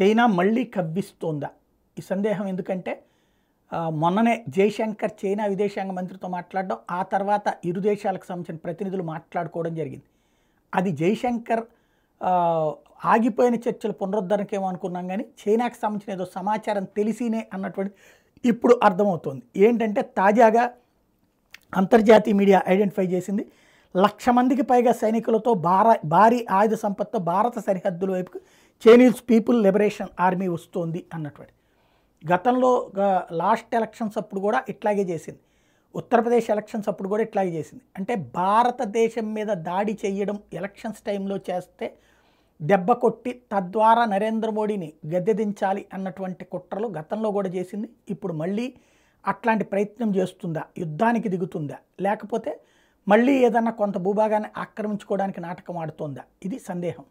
China మళ్ళీ కవ్విస్తోందా? ఈ సందేహం ఎందుకంటే మొన్ననే జయశంకర్ చైనా విదేశాంగ మంత్రితో మాట్లాడడం, ఆ తర్వాత ఇరు దేశాలకు సంబంధించిన ప్రతినిధులు మాట్లాడుకోవడం జరిగింది. అది జయశంకర్ ఆగిపోయిన చర్చలు పునరుద్ధరణకేమో అనుకున్నాం, కానీ చైనాకు సంబంధించిన ఏదో సమాచారం తెలిసినే అన్నటువంటి ఇప్పుడు అర్థమవుతోంది. ఏంటంటే తాజాగా అంతర్జాతీయ మీడియా ఐడెంటిఫై చేసింది, 1,00,000 మందికి పైగా సైనికులతో భారీ ఆయుధ సంపత్తో భారత సరిహద్దుల వైపుకు చైనీస్ పీపుల్ లిబరేషన్ ఆర్మీ వస్తోంది అన్నటువంటి. గతంలో లాస్ట్ ఎలక్షన్స్ అప్పుడు కూడా ఇట్లాగే చేసింది, ఉత్తరప్రదేశ్ ఎలక్షన్స్ అప్పుడు కూడా ఇట్లాగే చేసింది. అంటే భారతదేశం మీద దాడి చేయడం ఎలక్షన్స్ టైంలో చేస్తే దెబ్బ కొట్టి తద్వారా నరేంద్ర మోడీని గద్దెదించాలి అన్నటువంటి కుట్రలు గతంలో కూడా చేసింది. ఇప్పుడు మళ్ళీ అట్లాంటి ప్రయత్నం చేస్తుందా, యుద్ధానికి దిగుతుందా, లేకపోతే మళ్ళీ ఏదన్నా కొంత భూభాగాన్ని ఆక్రమించుకోవడానికి నాటకం ఆడుతోందా, ఇది సందేహం.